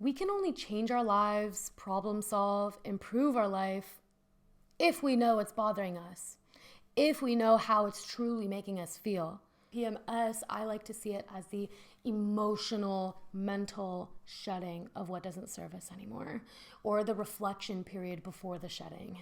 We can only change our lives, problem solve, improve our life if we know what's bothering us, if we know how it's truly making us feel. PMS, I like to see it as the emotional, mental shedding of what doesn't serve us anymore, or the reflection period before the shedding.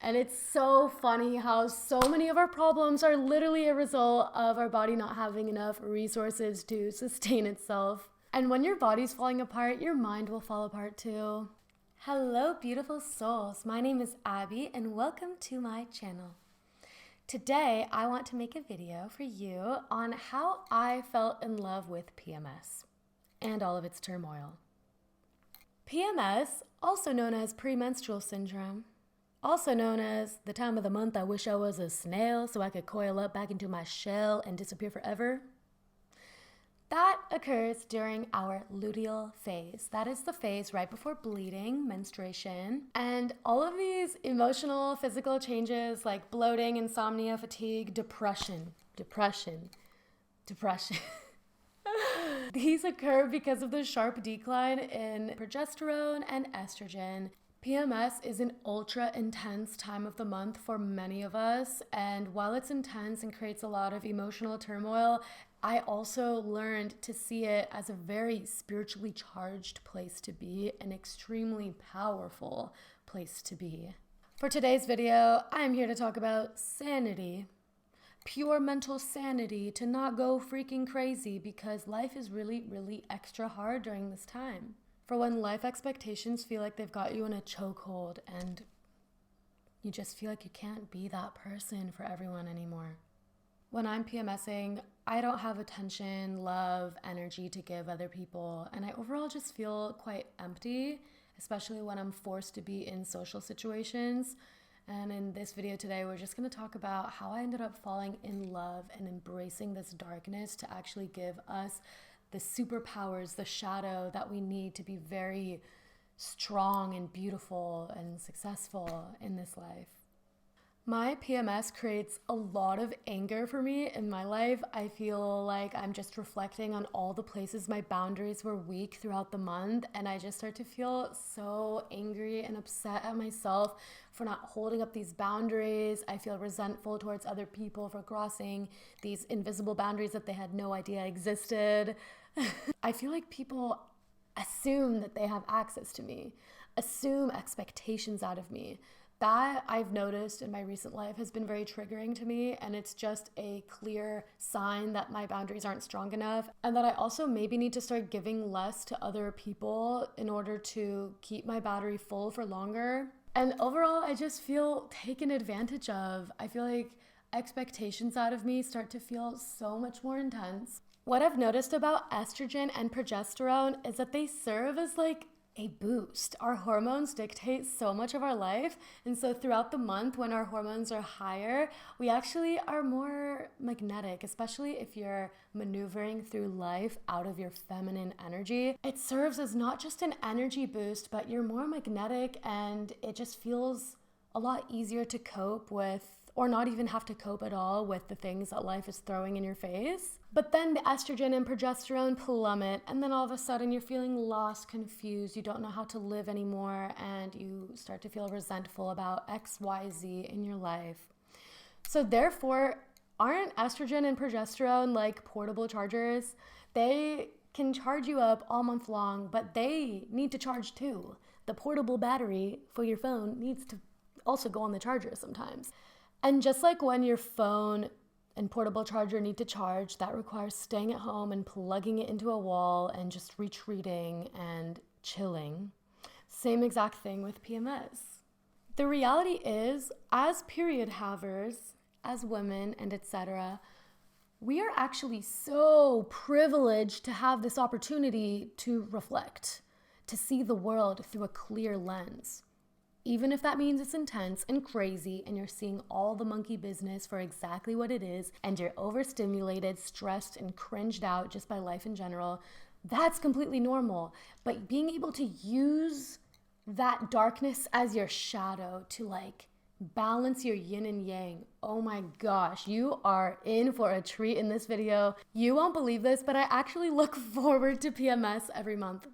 And it's so funny how so many of our problems are literally a result of our body not having enough resources to sustain itself. And when your body's falling apart, your mind will fall apart too. Hello, beautiful souls. My name is Abby, and welcome to my channel. Today, I want to make a video for you on how I fell in love with PMS and all of its turmoil. PMS, also known as premenstrual syndrome, also known as the time of the month I wish I was a snail so I could coil up back into my shell and disappear forever. That occurs during our luteal phase. That is the phase right before bleeding, menstruation, and all of these emotional, physical changes like bloating, insomnia, fatigue, depression. These occur because of the sharp decline in progesterone and estrogen. PMS is an ultra intense time of the month for many of us, and while it's intense and creates a lot of emotional turmoil, I also learned to see it as a very spiritually charged place to be, an extremely powerful place to be. For today's video, I'm here to talk about sanity. Pure mental sanity, to not go freaking crazy, because life is really, really extra hard during this time. For when life expectations feel like they've got you in a chokehold and you just feel like you can't be that person for everyone anymore. When I'm PMSing, I don't have attention, love, energy to give other people, and I overall just feel quite empty, especially when I'm forced to be in social situations. And in this video today, we're just going to talk about how I ended up falling in love and embracing this darkness to actually give us the superpowers, the shadow that we need to be very strong and beautiful and successful in this life. My PMS creates a lot of anger for me in my life. I feel like I'm just reflecting on all the places my boundaries were weak throughout the month, and I just start to feel so angry and upset at myself for not holding up these boundaries. I feel resentful towards other people for crossing these invisible boundaries that they had no idea existed. I feel like people assume that they have access to me, assume expectations out of me. That I've noticed in my recent life has been very triggering to me, and it's just a clear sign that my boundaries aren't strong enough, and that I also maybe need to start giving less to other people in order to keep my battery full for longer. And overall, I just feel taken advantage of. I feel like expectations out of me start to feel so much more intense. What I've noticed about estrogen and progesterone is that they serve as like a boost. Our hormones dictate so much of our life, and so throughout the month when our hormones are higher, we actually are more magnetic, especially if you're maneuvering through life out of your feminine energy. It serves as not just an energy boost, but you're more magnetic, and it just feels a lot easier to cope with, or not even have to cope at all with the things that life is throwing in your face. But then the estrogen and progesterone plummet, and then all of a sudden you're feeling lost, confused, you don't know how to live anymore, and you start to feel resentful about XYZ in your life. So therefore, aren't estrogen and progesterone like portable chargers? They can charge you up all month long, but they need to charge too. The portable battery for your phone needs to also go on the charger sometimes. And just like when your phone and portable charger need to charge, that requires staying at home and plugging it into a wall and just retreating and chilling. Same exact thing with PMS. The reality is, as period havers, as women and etc., we are actually so privileged to have this opportunity to reflect, to see the world through a clear lens. Even if that means it's intense and crazy and you're seeing all the monkey business for exactly what it is, and you're overstimulated, stressed, and cringed out just by life in general, that's completely normal. But being able to use that darkness as your shadow to like balance your yin and yang, oh my gosh, you are in for a treat in this video. You won't believe this, but I actually look forward to PMS every month.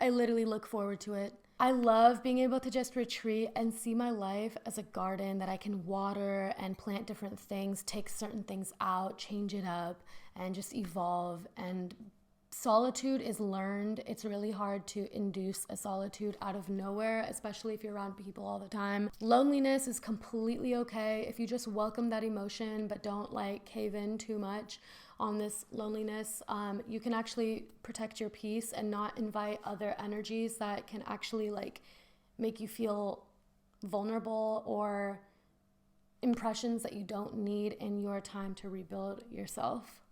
I literally look forward to it. I love being able to just retreat and see my life as a garden that I can water and plant different things, take certain things out, change it up, and just evolve. And solitude is learned. It's really hard to induce a solitude out of nowhere, especially if you're around people all the time. Loneliness is completely okay if you just welcome that emotion, but don't like cave in too much on this loneliness. You can actually protect your peace and not invite other energies that can actually like make you feel vulnerable or impressions that you don't need in your time to rebuild yourself.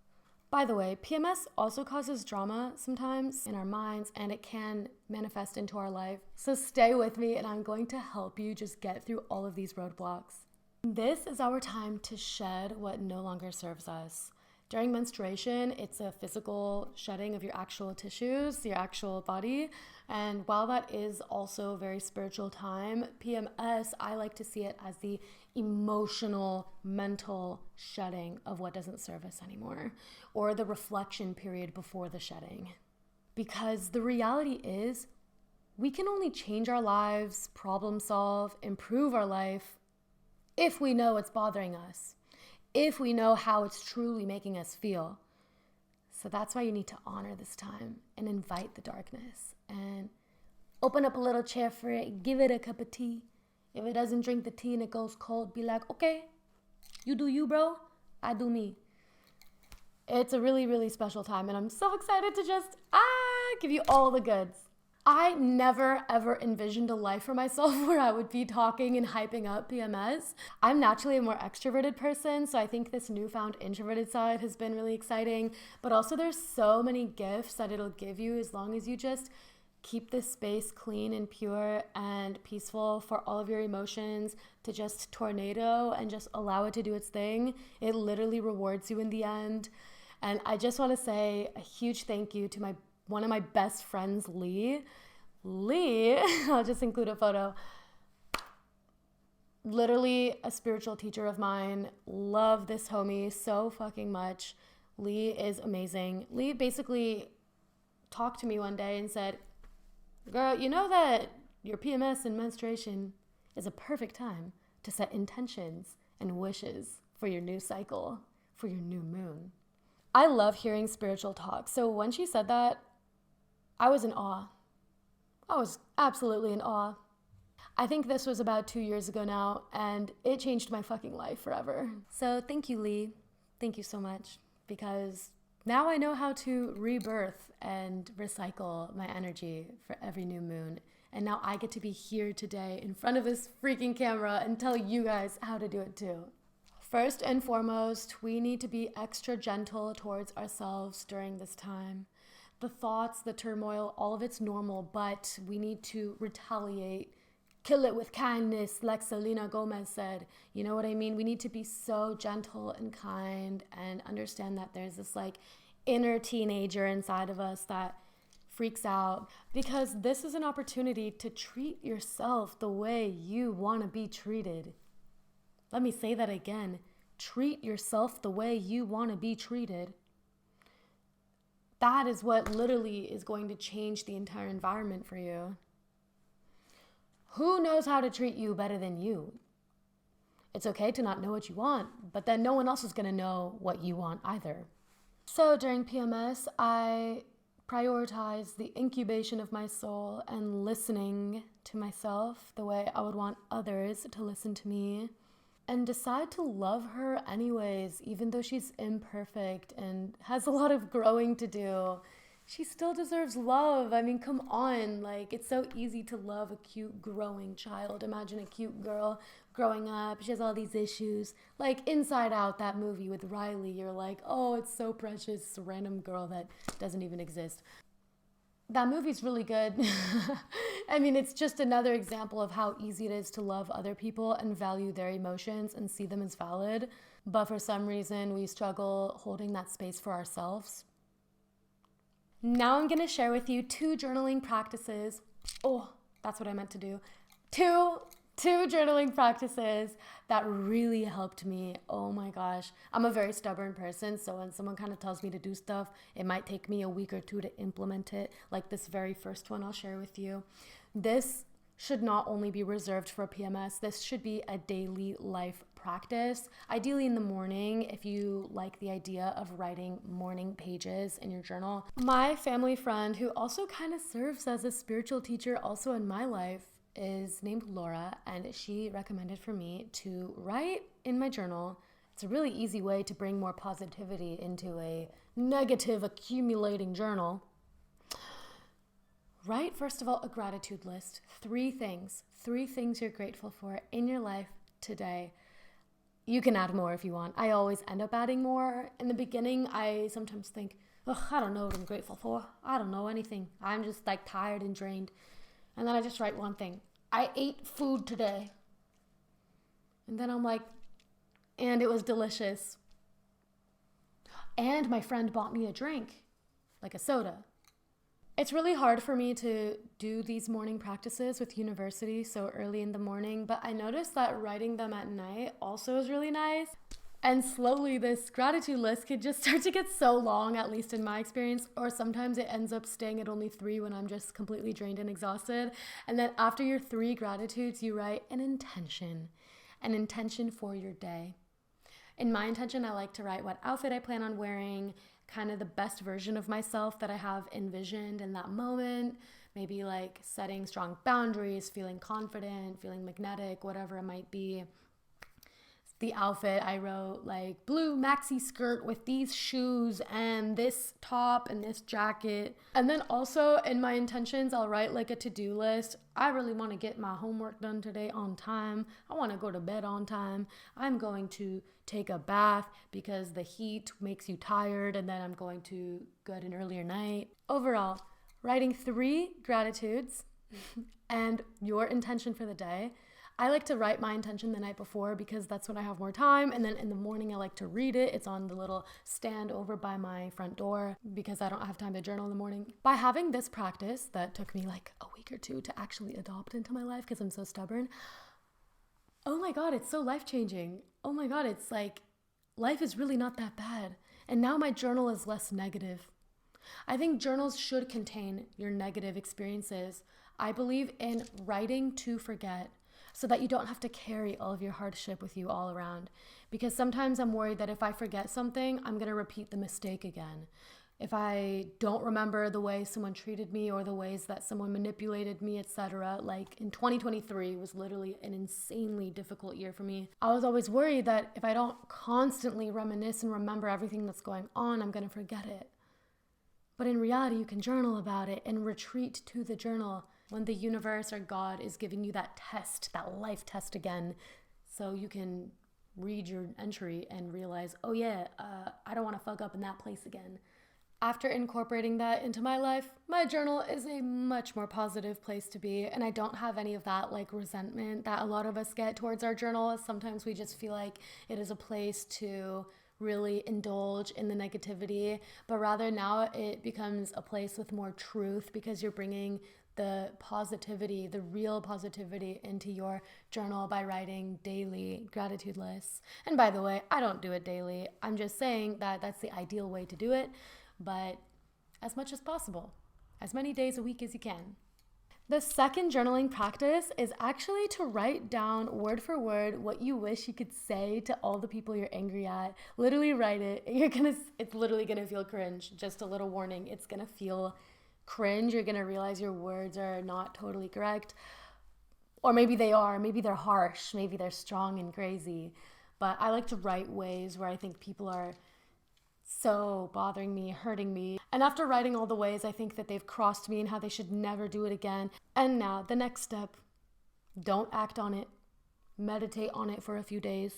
By the way, PMS also causes drama sometimes in our minds, and it can manifest into our life. So stay with me, and I'm going to help you just get through all of these roadblocks. This is our time to shed what no longer serves us. During menstruation, it's a physical shedding of your actual tissues, your actual body. And while that is also a very spiritual time, PMS, I like to see it as the emotional, mental shedding of what doesn't serve us anymore, or the reflection period before the shedding. Because the reality is, we can only change our lives, problem solve, improve our life if we know what's bothering us, if we know how it's truly making us feel. So that's why you need to honor this time and invite the darkness and open up a little chair for it, give it a cup of tea. If it doesn't drink the tea and it goes cold, be like, okay, you do you, bro, I do me. It's a really, really special time, and I'm so excited to just give you all the goods. I never ever envisioned a life for myself where I would be talking and hyping up PMS. I'm naturally a more extroverted person, so I think this newfound introverted side has been really exciting, but also there's so many gifts that it'll give you as long as you just keep this space clean and pure and peaceful for all of your emotions to just tornado and just allow it to do its thing. It literally rewards you in the end. And I just want to say a huge thank you to one of my best friends, Lee, I'll just include a photo. Literally a spiritual teacher of mine. Love this homie so fucking much. Lee is amazing. Lee basically talked to me one day and said, girl, you know that your PMS and menstruation is a perfect time to set intentions and wishes for your new cycle, for your new moon. I love hearing spiritual talk. So when she said that, I was in awe. I was absolutely in awe. I think this was about 2 years ago now, and it changed my fucking life forever. So thank you, Lee. Thank you so much, because now I know how to rebirth and recycle my energy for every new moon. And now I get to be here today in front of this freaking camera and tell you guys how to do it too. First and foremost, we need to be extra gentle towards ourselves during this time. The thoughts, the turmoil, all of it's normal, but we need to retaliate, kill it with kindness, like Selena Gomez said. You know what I mean? We need to be so gentle and kind and understand that there's this like inner teenager inside of us that freaks out, because this is an opportunity to treat yourself the way you want to be treated. Let me say that again. Treat yourself the way you want to be treated. That is what literally is going to change the entire environment for you. Who knows how to treat you better than you? It's okay to not know what you want, but then no one else is going to know what you want either. So during PMS, I prioritize the incubation of my soul and listening to myself the way I would want others to listen to me, and decide to love her anyways, even though she's imperfect and has a lot of growing to do. She still deserves love. I mean, come on. Like, it's so easy to love a cute growing child. Imagine a cute girl growing up. She has all these issues. Like Inside Out, that movie with Riley. You're like, oh, it's so precious. A random girl that doesn't even exist. That movie's really good. I mean, it's just another example of how easy it is to love other people and value their emotions and see them as valid. But for some reason, we struggle holding that space for ourselves. Now I'm going to share with you 2 journaling practices. Oh, that's what I meant to do. 2 Two journaling practices that really helped me. Oh my gosh. I'm a very stubborn person, so when someone kind of tells me to do stuff, it might take me a week or two to implement it. Like this very first one I'll share with you. This should not only be reserved for PMS, this should be a daily life practice. Ideally in the morning, if you like the idea of writing morning pages in your journal. My family friend, who also kind of serves as a spiritual teacher also in my life, is named Laura, and she recommended for me to write in my journal. It's a really easy way to bring more positivity into a negative accumulating journal. Write, first of all, a gratitude list. 3 things you're grateful for in your life today. You can add more if you want. I always end up adding more. In the beginning, I sometimes think, I don't know what I'm grateful for. I don't know anything. I'm just like tired and drained. And then I just write one thing. I ate food today. And then I'm like, and it was delicious. And my friend bought me a drink, like a soda. It's really hard for me to do these morning practices with university so early in the morning, but I noticed that writing them at night also is really nice. And slowly this gratitude list could just start to get so long, at least in my experience, or sometimes it ends up staying at only 3 when I'm just completely drained and exhausted. And then after your 3 gratitudes, you write an intention for your day. In my intention, I like to write what outfit I plan on wearing, kind of the best version of myself that I have envisioned in that moment, maybe like setting strong boundaries, feeling confident, feeling magnetic, whatever it might be. The outfit, I wrote like blue maxi skirt with these shoes and this top and this jacket. And then also in my intentions, I'll write like a to-do list. I really want to get my homework done today on time. I want to go to bed on time. I'm going to take a bath because the heat makes you tired, and then I'm going to go at an earlier night. Overall, writing 3 gratitudes and your intention for the day. I like to write my intention the night before because that's when I have more time. And then in the morning, I like to read it. It's on the little stand over by my front door because I don't have time to journal in the morning. By having this practice that took me like a week or 2 to actually adopt into my life because I'm so stubborn. Oh my God, it's so life-changing. Oh my God, it's like life is really not that bad. And now my journal is less negative. I think journals should contain your negative experiences. I believe in writing to forget, so that you don't have to carry all of your hardship with you all around. Because sometimes I'm worried that if I forget something, I'm going to repeat the mistake again. If I don't remember the way someone treated me or the ways that someone manipulated me, etc. Like in 2023 was literally an insanely difficult year for me. I was always worried that if I don't constantly reminisce and remember everything that's going on, I'm going to forget it. But in reality, you can journal about it and retreat to the journal when the universe or God is giving you that test, that life test again, so you can read your entry and realize, oh yeah, I don't want to fuck up in that place again. After incorporating that into my life, my journal is a much more positive place to be, and I don't have any of that like resentment that a lot of us get towards our journal. Sometimes we just feel like it is a place to really indulge in the negativity, but rather now it becomes a place with more truth because you're bringing the positivity, the real positivity into your journal by writing daily gratitude lists. And by the way, I don't do it daily. I'm just saying that that's the ideal way to do it, but as much as possible, as many days a week as you can. The second journaling practice is actually to write down word for word what you wish you could say to all the people you're angry at. Literally write it. It's literally gonna feel cringe. Just a little warning. It's gonna feel cringe. You're gonna realize your words are not totally correct, or maybe they are. Maybe they're harsh. Maybe they're strong and crazy. But I like to write ways where I think people are so bothering me, hurting me. And after writing all the ways I think that they've crossed me and how they should never do it again. And now the next step, don't act on it. Meditate on it for a few days.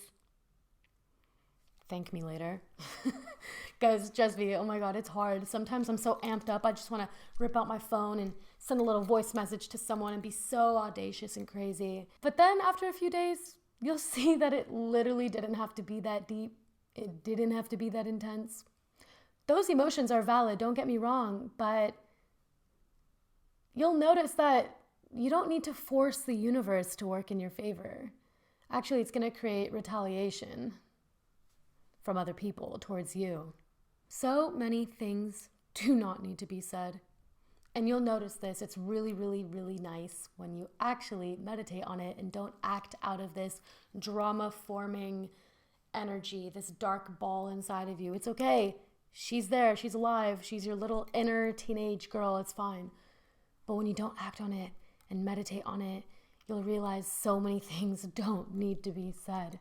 Thank me later. Guys, trust me, oh my God, it's hard. Sometimes I'm so amped up, I just want to rip out my phone and send a little voice message to someone and be so audacious and crazy. But then after a few days, you'll see that it literally didn't have to be that deep. It didn't have to be that intense. Those emotions are valid, don't get me wrong, but you'll notice that you don't need to force the universe to work in your favor. Actually, it's going to create retaliation from other people towards you. So many things do not need to be said. And you'll notice this, it's really, really, really nice when you actually meditate on it and don't act out of this drama-forming energy, this dark ball inside of you. It's okay. She's there. She's alive. She's your little inner teenage girl. It's fine. But when you don't act on it and meditate on it, you'll realize so many things don't need to be said.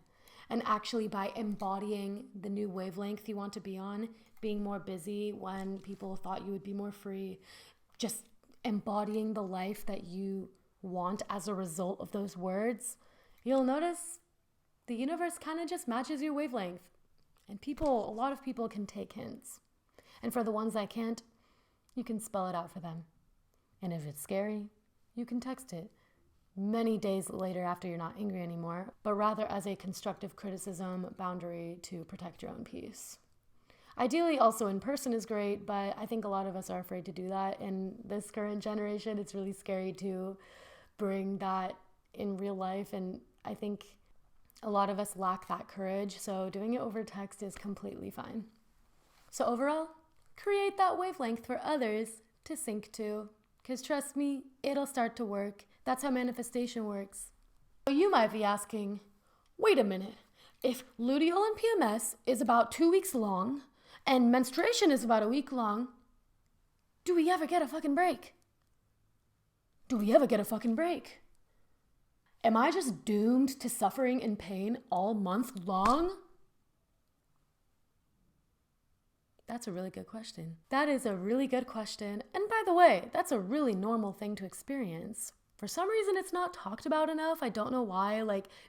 And actually, by embodying the new wavelength you want to be on, being more busy when people thought you would be more free, just embodying the life that you want as a result of those words, you'll notice the universe kind of just matches your wavelength. And a lot of people can take hints. And for the ones that can't, you can spell it out for them. And if it's scary, you can text it many days later after you're not angry anymore, but rather as a constructive criticism boundary to protect your own peace. Ideally, also in person is great, but I think a lot of us are afraid to do that. In this current generation, it's really scary to bring that in real life. And I think a lot of us lack that courage. So doing it over text is completely fine. So overall, create that wavelength for others to sync to. Because trust me, it'll start to work. That's how manifestation works. So you might be asking, wait a minute. If luteal and PMS is about 2 weeks long, and menstruation is about a week long, do we ever get a fucking break? Do we ever get a fucking break? Am I just doomed to suffering and pain all month long? That's a really good question. That is a really good question. And by the way, that's a really normal thing to experience. For some reason, it's not talked about enough. I don't know why.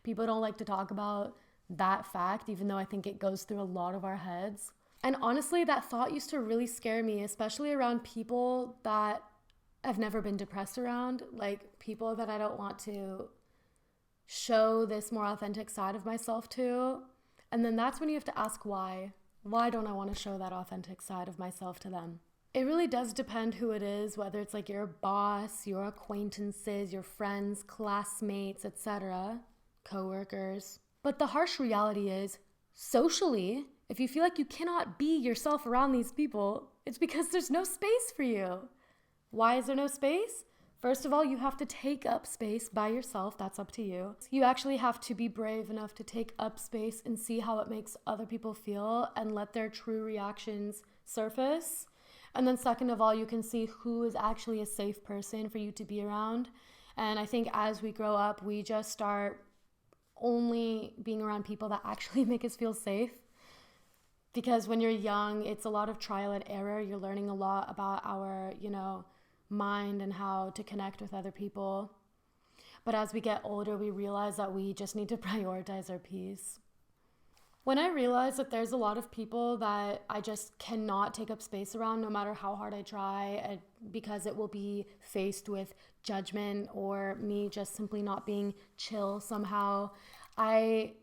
People don't like to talk about that fact, even though I think it goes through a lot of our heads. And honestly, that thought used to really scare me, especially around people that I've never been depressed around, people that I don't want to show this more authentic side of myself to. And then that's when you have to ask why. Why don't I want to show that authentic side of myself to them? It really does depend who it is, whether it's your boss, your acquaintances, your friends, classmates, etc., coworkers. But the harsh reality is, socially, if you feel like you cannot be yourself around these people, it's because there's no space for you. Why is there no space? First of all, you have to take up space by yourself. That's up to you. You actually have to be brave enough to take up space and see how it makes other people feel and let their true reactions surface. And then second of all, you can see who is actually a safe person for you to be around. And I think as we grow up, we just start only being around people that actually make us feel safe. Because when you're young, it's a lot of trial and error. You're learning a lot about our, mind and how to connect with other people. But as we get older, we realize that we just need to prioritize our peace. When I realize that there's a lot of people that I just cannot take up space around, no matter how hard I try, because it will be faced with judgment or me just simply not being chill somehow, that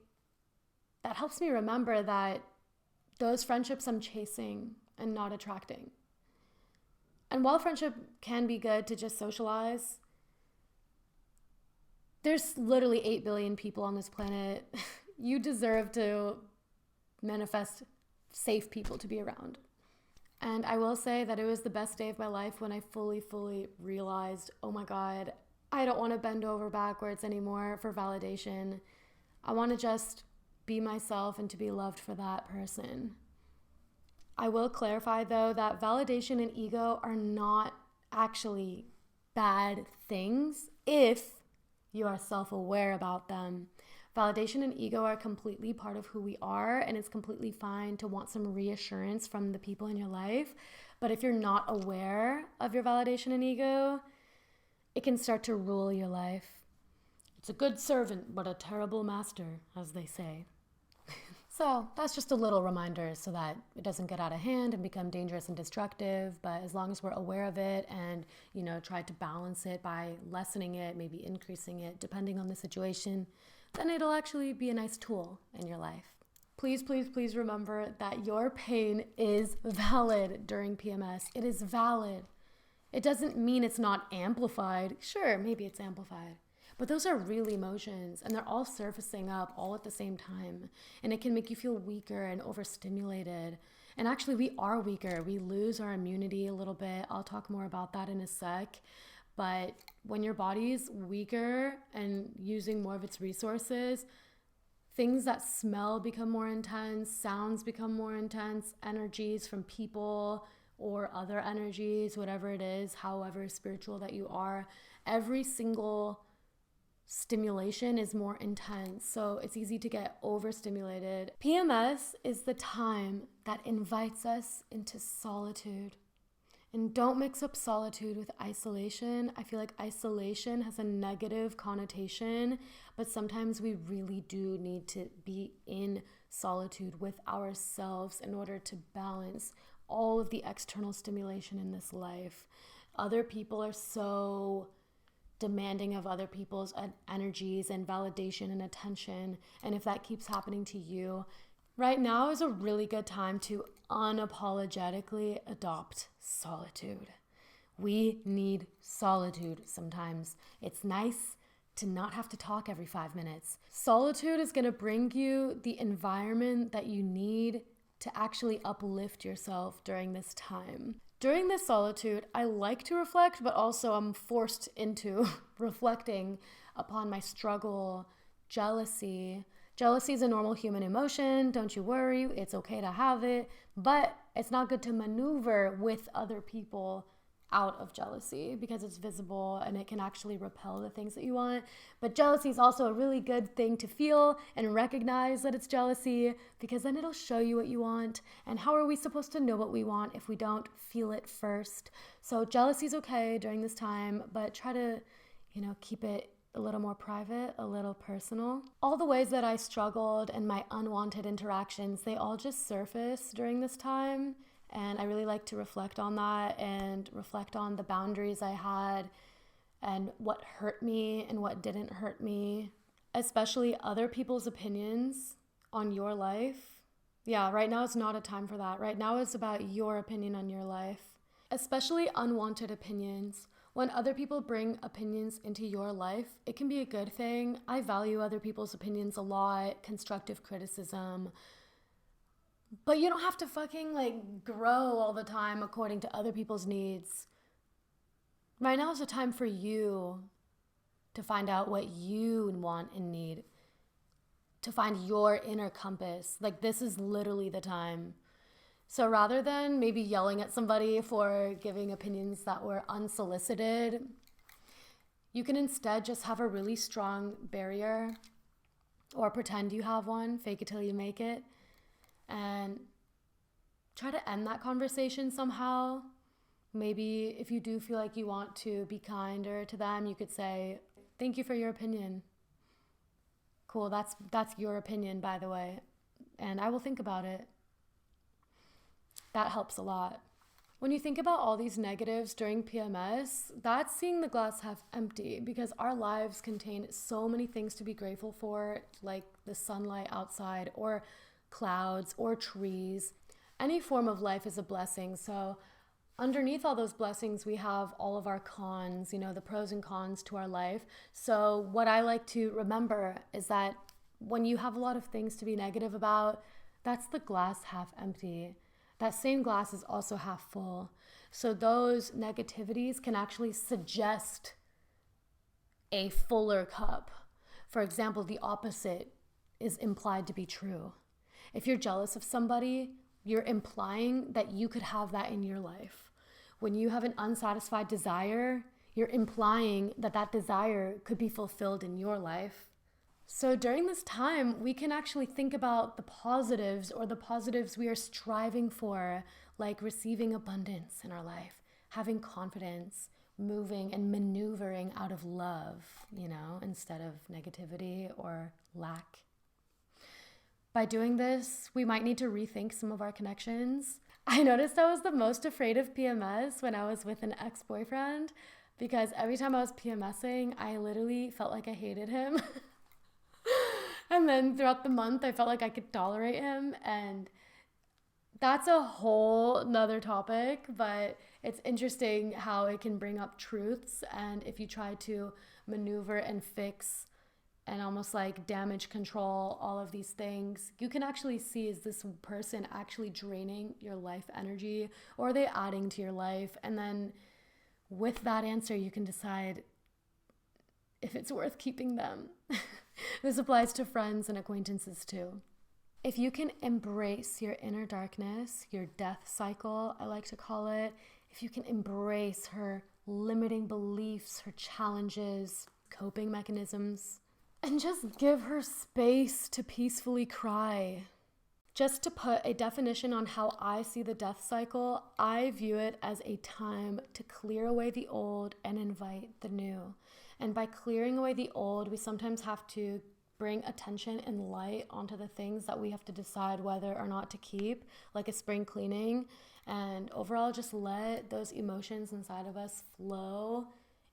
helps me remember that those friendships I'm chasing and not attracting. And while friendship can be good to just socialize, there's literally 8 billion people on this planet. You deserve to manifest safe people to be around. And I will say that it was the best day of my life when I fully realized, oh my God, I don't want to bend over backwards anymore for validation. I want to just be myself and to be loved for that person. I will clarify, though, that validation and ego are not actually bad things if you are self-aware about them. Validation and ego are completely part of who we are, and it's completely fine to want some reassurance from the people in your life. But if you're not aware of your validation and ego, it can start to rule your life. It's a good servant, but a terrible master, as they say. So that's just a little reminder so that it doesn't get out of hand and become dangerous and destructive. But as long as we're aware of it and, try to balance it by lessening it, maybe increasing it, depending on the situation, then it'll actually be a nice tool in your life. Please remember that your pain is valid during PMS. It is valid. It doesn't mean it's not amplified. Sure, maybe it's amplified. But those are real emotions, and they're all surfacing up all at the same time. And it can make you feel weaker and overstimulated. And actually, we are weaker. We lose our immunity a little bit. I'll talk more about that in a sec. But when your body's weaker and using more of its resources, things that smell become more intense, sounds become more intense, energies from people or other energies, whatever it is, however spiritual that you are, every single stimulation is more intense. So it's easy to get overstimulated. PMS is the time that invites us into solitude. And don't mix up solitude with isolation. I feel like isolation has a negative connotation, but sometimes we really do need to be in solitude with ourselves in order to balance all of the external stimulation in this life. Other people are so demanding of other people's energies and validation and attention. And if that keeps happening to you, right now is a really good time to unapologetically adopt solitude. We need solitude sometimes. It's nice to not have to talk every 5 minutes. Solitude is going to bring you the environment that you need to actually uplift yourself during this time. During this solitude, I like to reflect, but also I'm forced into reflecting upon my struggle, jealousy. Jealousy is a normal human emotion. Don't you worry. It's okay to have it, but it's not good to maneuver with other people out of jealousy because it's visible and it can actually repel the things that you want. But jealousy is also a really good thing to feel and recognize that it's jealousy, because then it'll show you what you want. And how are we supposed to know what we want if we don't feel it first? So jealousy is okay during this time, but try to, keep it a little more private, a little personal. All the ways that I struggled and my unwanted interactions, they all just surface during this time. And I really like to reflect on that and reflect on the boundaries I had and what hurt me and what didn't hurt me, especially other people's opinions on your life. Yeah, right now it's not a time for that. Right now it's about your opinion on your life, especially unwanted opinions. When other people bring opinions into your life, it can be a good thing. I value other people's opinions a lot, constructive criticism. But you don't have to fucking grow all the time according to other people's needs. Right now is the time for you to find out what you want and need, to find your inner compass. This is literally the time. So rather than maybe yelling at somebody for giving opinions that were unsolicited, you can instead just have a really strong barrier, or pretend you have one, fake it till you make it, and try to end that conversation somehow. Maybe if you do feel like you want to be kinder to them, you could say, "Thank you for your opinion. Cool, that's your opinion, by the way, and I will think about it." That helps a lot. When you think about all these negatives during PMS, that's seeing the glass half empty, because our lives contain so many things to be grateful for, like the sunlight outside or clouds or trees. Any form of life is a blessing. So underneath all those blessings, we have all of our cons, the pros and cons to our life. So what I like to remember is that when you have a lot of things to be negative about, that's the glass half empty. That same glass is also half full. So those negativities can actually suggest a fuller cup. For example, the opposite is implied to be true. If you're jealous of somebody, you're implying that you could have that in your life. When you have an unsatisfied desire, you're implying that that desire could be fulfilled in your life. So during this time, we can actually think about the positives, or the positives we are striving for, like receiving abundance in our life, having confidence, moving and maneuvering out of love, instead of negativity or lack. By doing this, we might need to rethink some of our connections. I noticed I was the most afraid of PMS when I was with an ex-boyfriend, because every time I was PMSing, I literally felt like I hated him. And then throughout the month, I felt like I could tolerate him. And that's a whole nother topic, but It's interesting how it can bring up truths, and if you try to maneuver and fix and almost like damage control all of these things, you can actually see, is this person actually draining your life energy, or are they adding to your life? And then with that answer, you can decide if it's worth keeping them. This applies to friends and acquaintances too. If you can embrace your inner darkness, your death cycle, I like to call it, if you can embrace her limiting beliefs, her challenges, coping mechanisms, and just give her space to peacefully cry. Just to put a definition on how I see the death cycle, I view it as a time to clear away the old and invite the new. And by clearing away the old, we sometimes have to bring attention and light onto the things that we have to decide whether or not to keep, like a spring cleaning. And overall, just let those emotions inside of us flow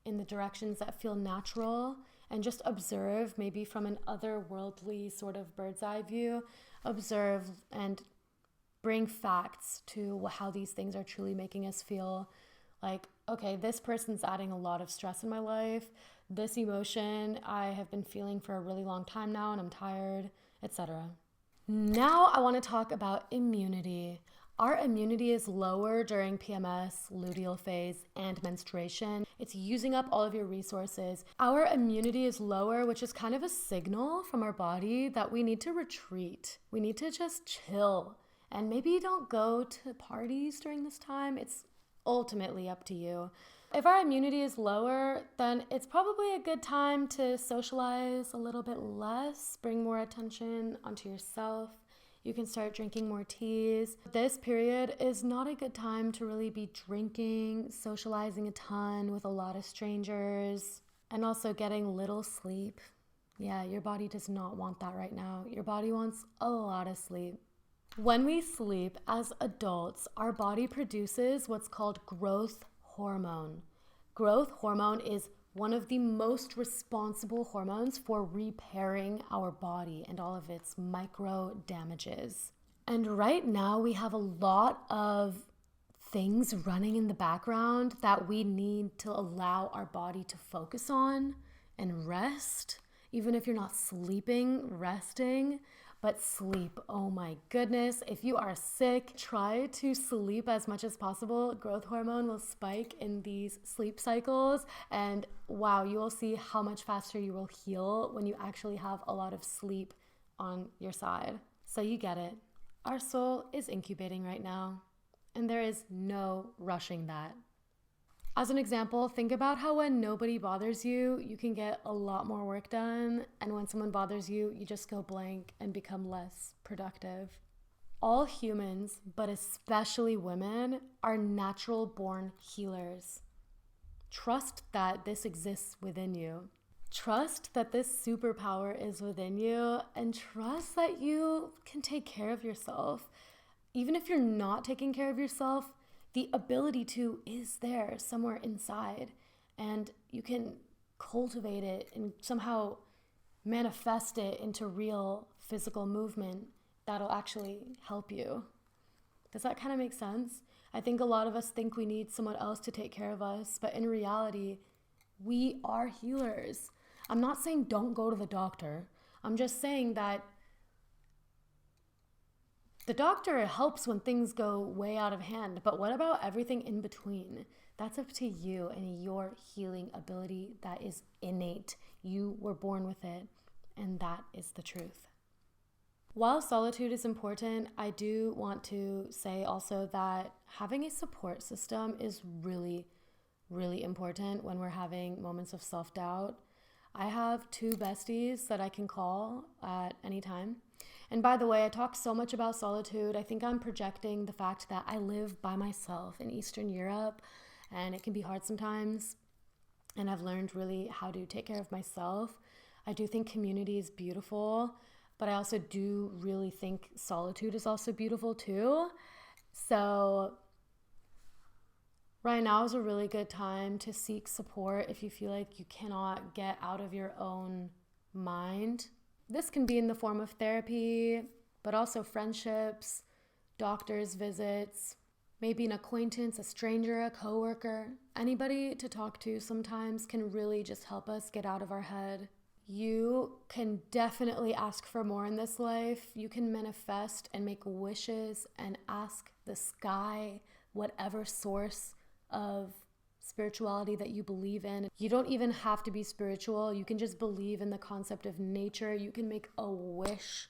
in the directions that feel natural, and just observe, maybe from an otherworldly sort of bird's eye view, observe and bring facts to how these things are truly making us feel like, okay, this person's adding a lot of stress in my life. This emotion I have been feeling for a really long time now, and I'm tired, etc. Now I want to talk about immunity. Our immunity is lower during PMS, luteal phase, and menstruation. It's using up all of your resources. Our immunity is lower, which is kind of a signal from our body that we need to retreat. We need to just chill. And maybe don't go to parties during this time. It's ultimately up to you. If our immunity is lower, then it's probably a good time to socialize a little bit less, bring more attention onto yourself. You can start drinking more teas. This period is not a good time to really be drinking, socializing a ton with a lot of strangers, and also getting little sleep. Yeah, your body does not want that right now. Your body wants a lot of sleep. When we sleep as adults, our body produces what's called growth hormone. Growth hormone is one of the most responsible hormones for repairing our body and all of its micro damages. And right now we have a lot of things running in the background that we need to allow our body to focus on and rest. Even if you're not sleeping, resting. But sleep, oh my goodness. If you are sick, try to sleep as much as possible. Growth hormone will spike in these sleep cycles. And wow, you will see how much faster you will heal when you actually have a lot of sleep on your side. So you get it. Our soul is incubating right now, and there is no rushing that. As an example, think about how when nobody bothers you, you can get a lot more work done. And when someone bothers you, you just go blank and become less productive. All humans, but especially women, are natural born healers. Trust that this exists within you. Trust that this superpower is within you, and trust that you can take care of yourself. Even if you're not taking care of yourself, the ability to is there somewhere inside, and you can cultivate it and somehow manifest it into real physical movement that'll actually help you. Does that kind of make sense? I think a lot of us think we need someone else to take care of us, but in reality, we are healers. I'm not saying don't go to the doctor. I'm just saying that the doctor helps when things go way out of hand, but what about everything in between? That's up to you and your healing ability that is innate. You were born with it, and that is the truth. While solitude is important, I do want to say also that having a support system is really, really important when we're having moments of self-doubt. I have 2 besties that I can call at any time. And by the way, I talk so much about solitude. I think I'm projecting the fact that I live by myself in Eastern Europe, and it can be hard sometimes. And I've learned really how to take care of myself. I do think community is beautiful, but I also do really think solitude is also beautiful too. So right now is a really good time to seek support if you feel like you cannot get out of your own mind. This can be in the form of therapy, but also friendships, doctor's visits, Maybe an acquaintance, a stranger, a coworker, anybody to talk to sometimes can really just help us get out of our head. You can definitely ask for more in this life. You can manifest and make wishes and ask the sky, whatever source of spirituality that you believe in. You don't even have to be spiritual. You can just believe in the concept of nature. You can make a wish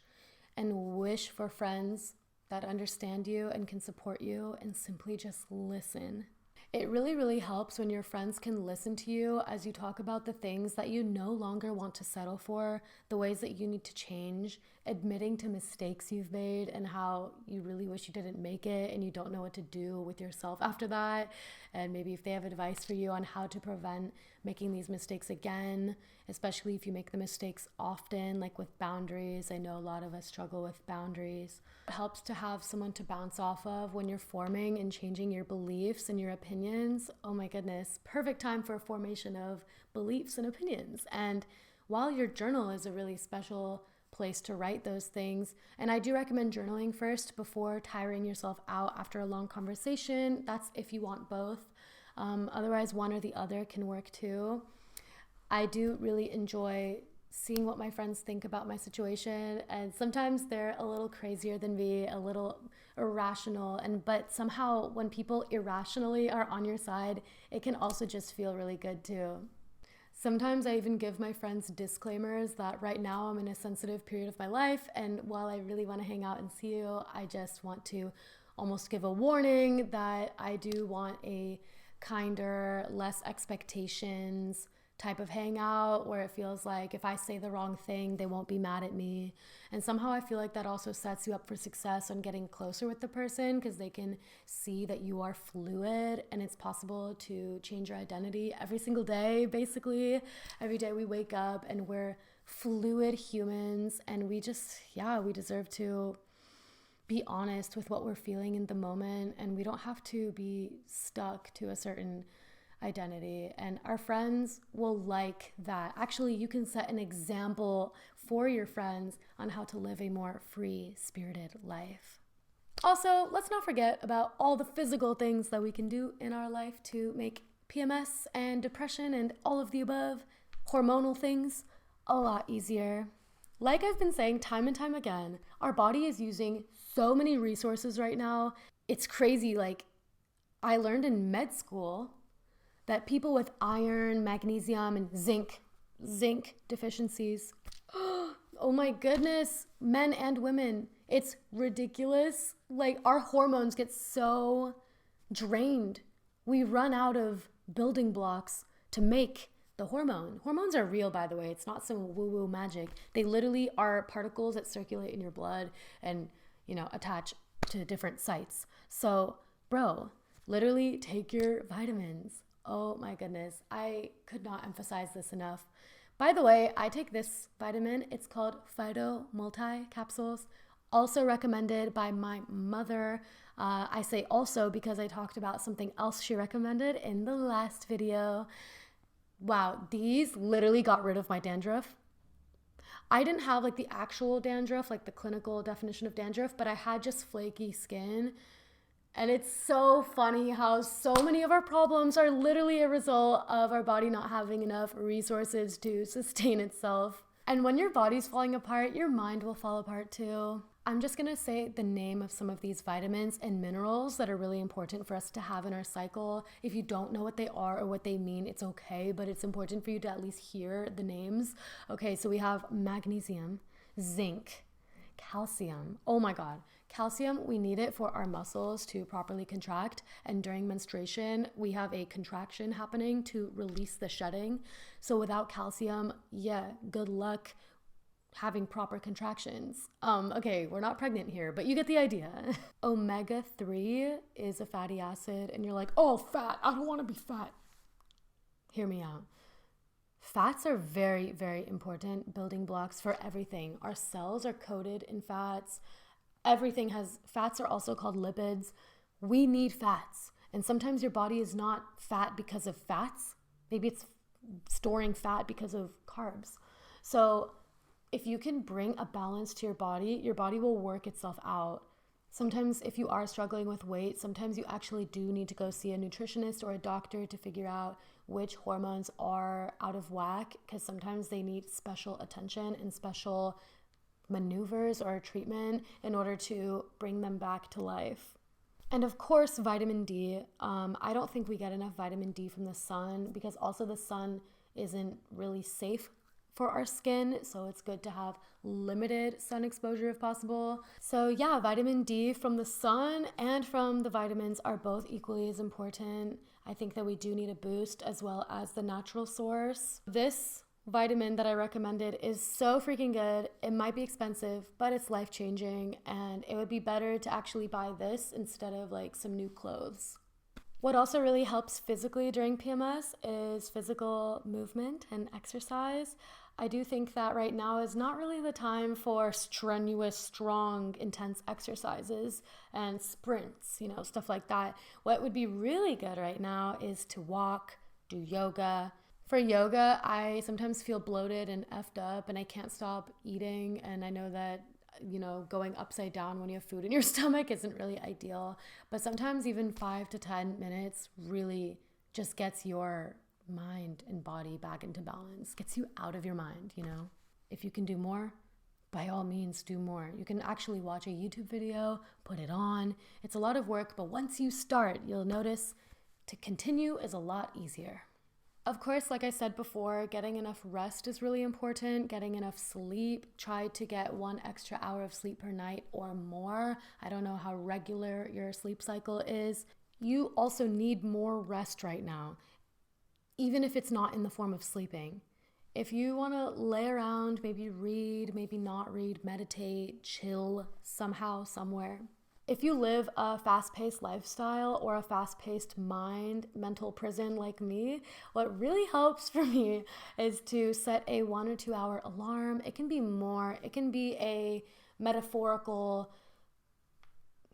and wish for friends that understand you and can support you and simply just listen. It really, really helps when your friends can listen to you as you talk about the things that you no longer want to settle for, the ways that you need to change, admitting to mistakes you've made and how you really wish you didn't make it and you don't know what to do with yourself after that. And maybe if they have advice for you on how to prevent making these mistakes again, especially if you make the mistakes often, like with boundaries. I know a lot of us struggle with boundaries. It helps to have someone to bounce off of when you're forming and changing your beliefs and your opinions. Oh my goodness, perfect time for a formation of beliefs and opinions. And while your journal is a really special place to write those things, and I do recommend journaling first before tiring yourself out after a long conversation. That's if you want both. Otherwise, one or the other can work too. I do really enjoy seeing what my friends think about my situation, and sometimes they're a little crazier than me, a little irrational, but somehow when people irrationally are on your side, it can also just feel really good too. Sometimes I even give my friends disclaimers that right now I'm in a sensitive period of my life, and while I really want to hang out and see you, I just want to almost give a warning that I do want a kinder, less expectations type of hangout where it feels like if I say the wrong thing, they won't be mad at me. And somehow I feel like that also sets you up for success on getting closer with the person because they can see that you are fluid and it's possible to change your identity every single day, basically. Every day we wake up and we're fluid humans and we deserve to be honest with what we're feeling in the moment, and we don't have to be stuck to a certain identity, and our friends will like that. Actually, you can set an example for your friends on how to live a more free-spirited life. Also, let's not forget about all the physical things that we can do in our life to make PMS and depression and all of the above hormonal things a lot easier. Like I've been saying time and time again, our body is using so many resources right now. It's crazy. Like, I learned in med school that people with iron, magnesium, and zinc deficiencies, oh my goodness, men and women, it's ridiculous. Like, our hormones get so drained. We run out of building blocks to make the hormone. Hormones are real, by the way. It's not some woo-woo magic. They literally are particles that circulate in your blood and, attach to different sites. So, bro, literally take your vitamins. Oh my goodness, I could not emphasize this enough. By the way, I take this vitamin. It's called Phyto Multi Capsules, also recommended by my mother. I say also because I talked about something else she recommended in the last video. Wow, these literally got rid of my dandruff. I didn't have like the actual dandruff, like the clinical definition of dandruff, but I had just flaky skin. And it's so funny how so many of our problems are literally a result of our body not having enough resources to sustain itself. And when your body's falling apart, your mind will fall apart too. I'm just gonna say the name of some of these vitamins and minerals that are really important for us to have in our cycle. If you don't know what they are or what they mean, it's okay, but it's important for you to at least hear the names. Okay, so we have magnesium, zinc, calcium. Oh my God. Calcium, we need it for our muscles to properly contract. And during menstruation, we have a contraction happening to release the shedding. So without calcium, good luck having proper contractions. Okay, we're not pregnant here, but you get the idea. Omega-3 is a fatty acid, and you're like, oh, fat, I don't want to be fat. Hear me out. Fats are very, very important building blocks for everything. Our cells are coated in fats. Everything has, fats are also called lipids. We need fats. And sometimes your body is not fat because of fats. Maybe it's storing fat because of carbs. So if you can bring a balance to your body will work itself out. Sometimes if you are struggling with weight, sometimes you actually do need to go see a nutritionist or a doctor to figure out which hormones are out of whack, because sometimes they need special attention and special maneuvers or treatment in order to bring them back to life. And of course, vitamin D. I don't think we get enough vitamin D from the sun, because also the sun isn't really safe for our skin, so it's good to have limited sun exposure if possible. So yeah, vitamin D from the sun and from the vitamins are both equally as important. I think that we do need a boost as well as the natural source. This vitamin that I recommended is so freaking good. It might be expensive, but it's life-changing, and it would be better to actually buy this instead of like some new clothes. What also really helps physically during PMS is physical movement and exercise. I do think that right now is not really the time for strenuous, strong, intense exercises and sprints, stuff like that. What would be really good right now is to walk, do yoga. For yoga, I sometimes feel bloated and effed up and I can't stop eating. And I know that, going upside down when you have food in your stomach isn't really ideal. But sometimes even 5 to 10 minutes really just gets your mind and body back into balance, gets you out of your mind, If you can do more, by all means do more. You can actually watch a YouTube video, put it on. It's a lot of work, but once you start, you'll notice to continue is a lot easier. Of course, like I said before, getting enough rest is really important, getting enough sleep. Try to get 1 extra hour of sleep per night or more. I don't know how regular your sleep cycle is. You also need more rest right now, even if it's not in the form of sleeping. If you want to lay around, maybe read, maybe not read, meditate, chill somehow, somewhere. If you live a fast-paced lifestyle or a fast-paced mental prison like me, what really helps for me is to set a 1 or 2 hour alarm. It can be more. It can be a metaphorical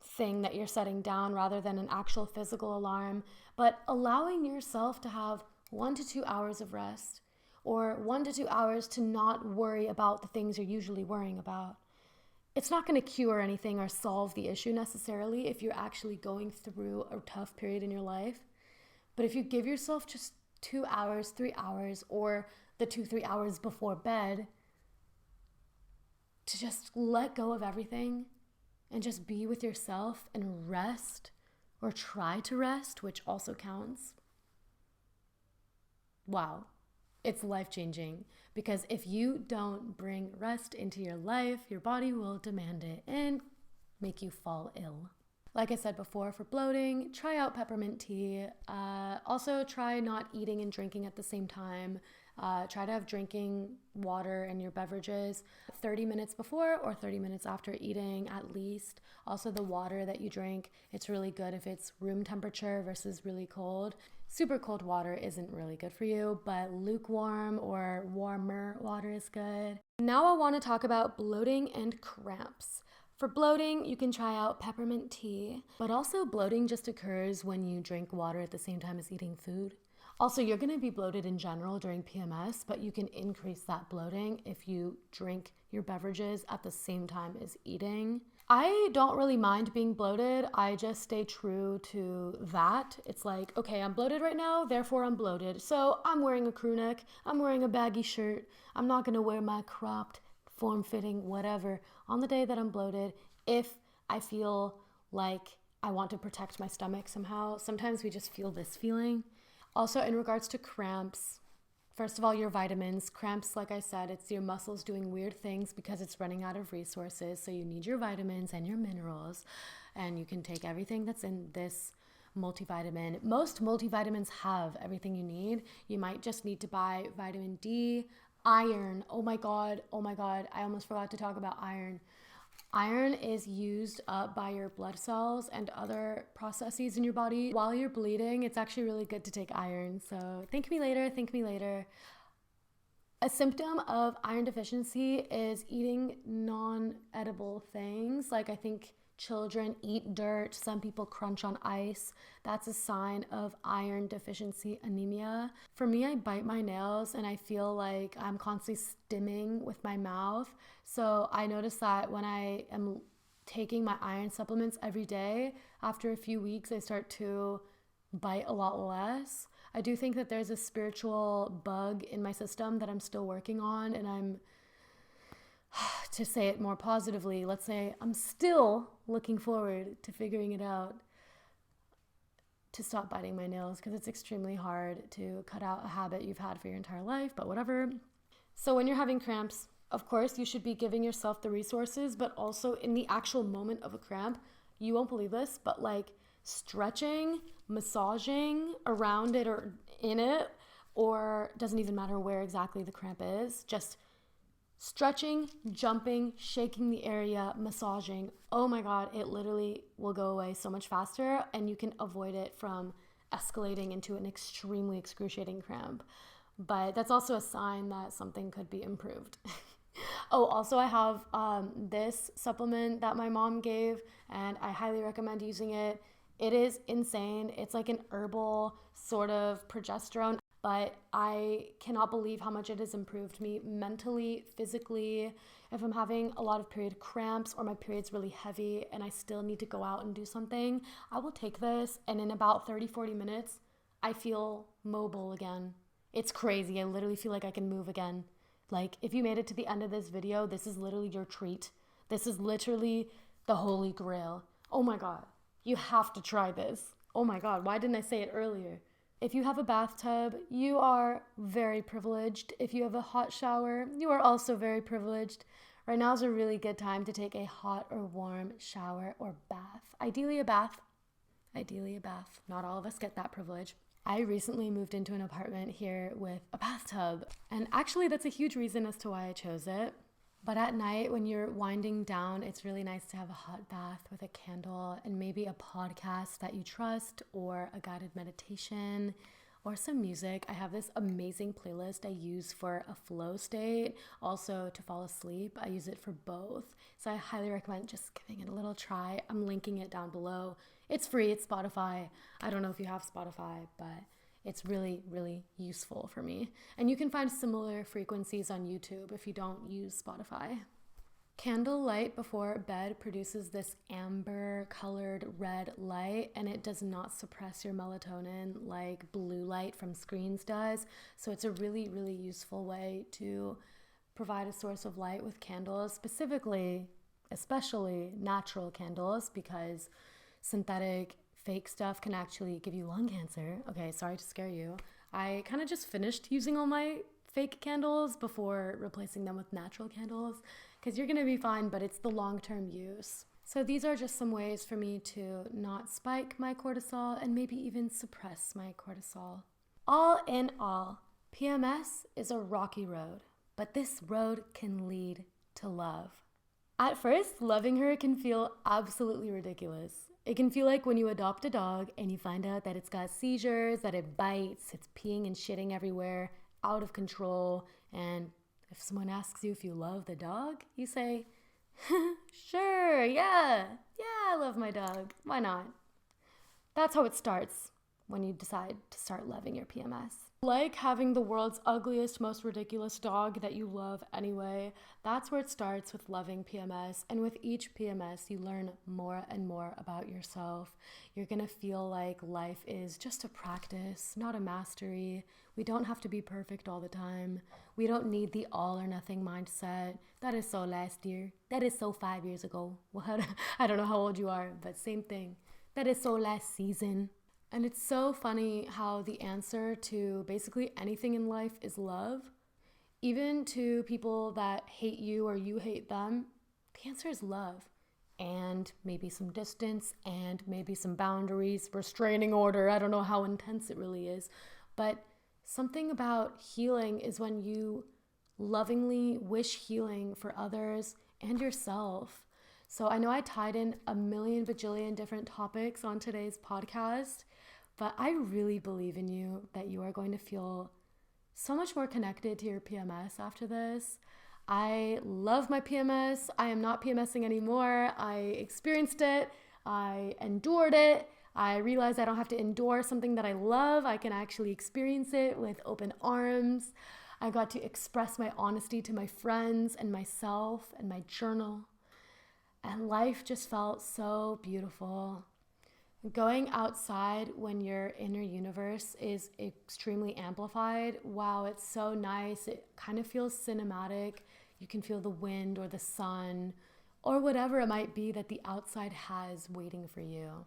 thing that you're setting down rather than an actual physical alarm. But allowing yourself to have 1 to 2 hours of rest, or 1 to 2 hours to not worry about the things you're usually worrying about. It's not going to cure anything or solve the issue necessarily if you're actually going through a tough period in your life. But if you give yourself just 2 hours, 3 hours, or the 2-3 hours before bed to just let go of everything and just be with yourself and rest, or try to rest, which also counts. Wow, it's life-changing, because if you don't bring rest into your life, your body will demand it and make you fall ill. Like I said before, for bloating, try out peppermint tea. Also try not eating and drinking at the same time. Try to have drinking water in your beverages 30 minutes before or 30 minutes after eating at least. Also the water that you drink, it's really good if it's room temperature versus really cold. Super cold water isn't really good for you, but lukewarm or warmer water is good. Now I want to talk about bloating and cramps. For bloating, you can try out peppermint tea, but also bloating just occurs when you drink water at the same time as eating food. Also, you're going to be bloated in general during PMS, but you can increase that bloating if you drink your beverages at the same time as eating. I don't really mind being bloated. I just stay true to that. It's like, okay, I'm bloated right now, therefore I'm bloated. So I'm wearing a crew neck, I'm wearing a baggy shirt. I'm not going to wear my cropped, form-fitting, whatever on the day that I'm bloated if I feel like I want to protect my stomach somehow. Sometimes we just feel this feeling. Also, in regards to cramps, first of all, your vitamins. Cramps, like I said, it's your muscles doing weird things because it's running out of resources. So you need your vitamins and your minerals, and you can take everything that's in this multivitamin. Most multivitamins have everything you need. You might just need to buy vitamin D, iron. Oh my God, I almost forgot to talk about iron. Iron is used up by your blood cells and other processes in your body. While you're bleeding, it's actually really good to take iron. So thank me later. A symptom of iron deficiency is eating non-edible things. Like I think children eat dirt, some people crunch on ice. That's a sign of iron deficiency anemia. For me, I bite my nails and I feel like I'm constantly stimming with my mouth. So I notice that when I am taking my iron supplements every day, after a few weeks, I start to bite a lot less. I do think that there's a spiritual bug in my system that I'm still working on, and I'm, to say it more positively, let's say I'm still looking forward to figuring it out to stop biting my nails, because it's extremely hard to cut out a habit you've had for your entire life, but whatever. So when you're having cramps, of course, you should be giving yourself the resources, but also in the actual moment of a cramp, you won't believe this, but like stretching, massaging around it or in it, or doesn't even matter where exactly the cramp is, just stretching, jumping, shaking the area, massaging. Oh my God, it literally will go away so much faster, and you can avoid it from escalating into an extremely excruciating cramp. But that's also a sign that something could be improved. Oh, also I have this supplement that my mom gave, and I highly recommend using it. It is insane. It's like an herbal sort of progesterone, but I cannot believe how much it has improved me mentally, physically. If I'm having a lot of period cramps or my period's really heavy and I still need to go out and do something, I will take this, and in about 30-40 minutes, I feel mobile again. It's crazy. I literally feel like I can move again. Like, if you made it to the end of this video, this is literally your treat. This is literally the holy grail. Oh my God, you have to try this. Oh my God, why didn't I say it earlier? If you have a bathtub, you are very privileged. If you have a hot shower, you are also very privileged. Right now is a really good time to take a hot or warm shower or bath. Ideally a bath. Ideally a bath. Not all of us get that privilege. I recently moved into an apartment here with a bathtub, and actually that's a huge reason as to why I chose it. But at night when you're winding down, it's really nice to have a hot bath with a candle and maybe a podcast that you trust, or a guided meditation, or some music. I have this amazing playlist I use for a flow state, also to fall asleep. I use it for both. So I highly recommend just giving it a little try. I'm linking it down below. It's free, it's Spotify. I don't know if you have Spotify, but it's really, really useful for me. And you can find similar frequencies on YouTube if you don't use Spotify. Candlelight before bed produces this amber colored red light, and it does not suppress your melatonin like blue light from screens does. So it's a really, really useful way to provide a source of light with candles, specifically, especially natural candles, because synthetic fake stuff can actually give you lung cancer. Okay, sorry to scare you. I kind of just finished using all my fake candles before replacing them with natural candles, because you're gonna be fine, but it's the long-term use. So these are just some ways for me to not spike my cortisol and maybe even suppress my cortisol. All in all, PMS is a rocky road, but this road can lead to love. At first, loving her can feel absolutely ridiculous. It can feel like when you adopt a dog and you find out that it's got seizures, that it bites, it's peeing and shitting everywhere, out of control, and if someone asks you if you love the dog, you say, sure, yeah, I love my dog. Why not? That's how it starts when you decide to start loving your PMS. Like having the world's ugliest, most ridiculous dog that you love anyway, that's where it starts with loving PMS. And with each PMS, you learn more and more about yourself. You're gonna feel like life is just a practice, not a mastery. We don't have to be perfect all the time. We don't need the all or nothing mindset. That is so last year. That is so 5 years ago. Well, I don't know how old you are, but same thing. That is so last season. And it's so funny how the answer to basically anything in life is love. Even to people that hate you or you hate them, the answer is love. And maybe some distance, and maybe some boundaries, restraining order. I don't know how intense it really is. But something about healing is when you lovingly wish healing for others and yourself. So I know I tied in a million bajillion different topics on today's podcast, but I really believe in you that you are going to feel so much more connected to your PMS after this. I love my PMS. I am not PMSing anymore. I experienced it. I endured it. I realized I don't have to endure something that I love. I can actually experience it with open arms. I got to express my honesty to my friends and myself and my journal. and life just felt so beautiful. Going outside when your inner universe is extremely amplified, wow, it's so nice. It kind of feels cinematic. You can feel the wind or the sun or whatever it might be that the outside has waiting for you.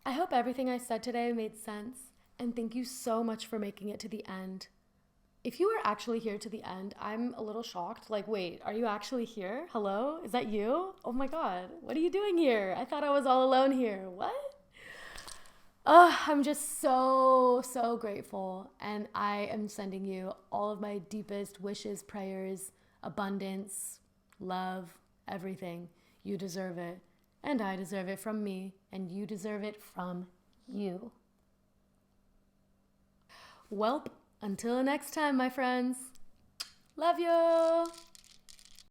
I hope everything I said today made sense, and thank you so much for making it to the end. If you are actually here to the end, I'm a little shocked. Like, wait, are you actually here? Hello? Is that you? Oh my God, what are you doing here? I thought I was all alone here. What? I'm just so grateful. And I am sending you all of my deepest wishes, prayers, abundance, love, everything. You deserve it. And I deserve it from me. And you deserve it from you. Welp, until next time, my friends. Love you.